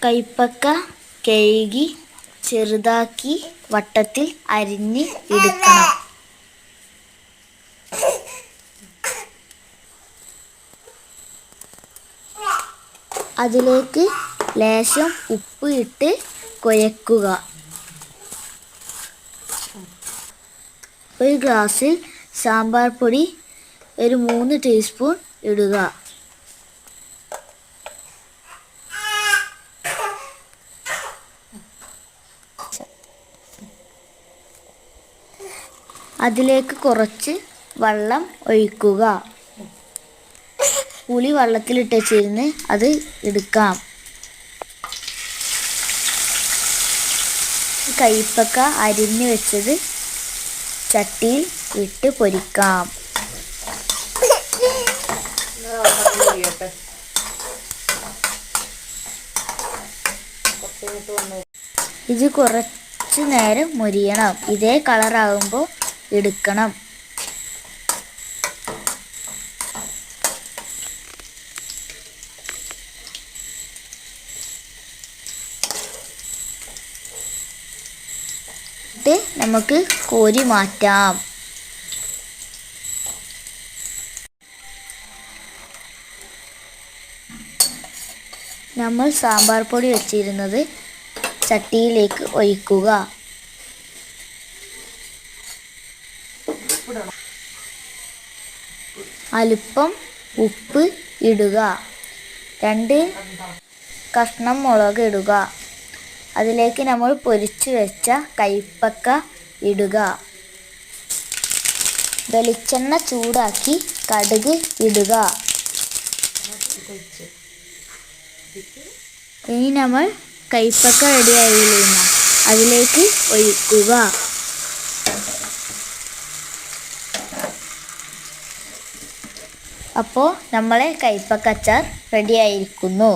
കൈപ്പക്ക കഴുകി ചെറുതാക്കി വട്ടത്തിൽ അരിഞ്ഞ് എടുക്കണം. അതിലേക്ക് ലേശം ഉപ്പ് ഇട്ട് കുഴക്കുക. ഒരു ഗ്ലാസ്സിൽ സാമ്പാർ പൊടി ഒരു 3 ടീസ്പൂൺ ഇടുക. അതിലേക്ക് കുറച്ച് വെള്ളം ഒഴിക്കുക. പുളി വെള്ളത്തിലിട്ട് വെച്ചിരുന്ന് അത് എടുക്കാം. കൈപ്പക്ക അരിഞ്ഞു വെച്ചത് ചട്ടിയിൽ ഇട്ട് പൊരിക്കാം. ഇത് കുറച്ച് നേരം മൊരിയണം. ഇതേ കളറാകുമ്പോൾ എടുക്കണം. നമുക്ക് കോരി മാറ്റാം. നമ്മൾ സാമ്പാർ പൊടി വെച്ചിരുന്നത് ചട്ടിയിലേക്ക് ഒഴിക്കുക. അല്പം ഉപ്പ് ഇടുക. 2 കഷ്ണം മുളക് ഇടുക. അതിലേക്ക് നമ്മൾ പൊരിച്ചു വെച്ച കൈപ്പക്ക ഇടുക. വെളിച്ചെണ്ണ ചൂടാക്കി കടുക് ഇടുക. ഇനി നമ്മൾ കൈപ്പക്ക റെഡിയായില്ലേ, അതിലേക്ക് ഒഴിക്കുക. അപ്പോൾ നമ്മളെ കൈപ്പക്ക അച്ചാർ റെഡിയായിരിക്കുന്നു.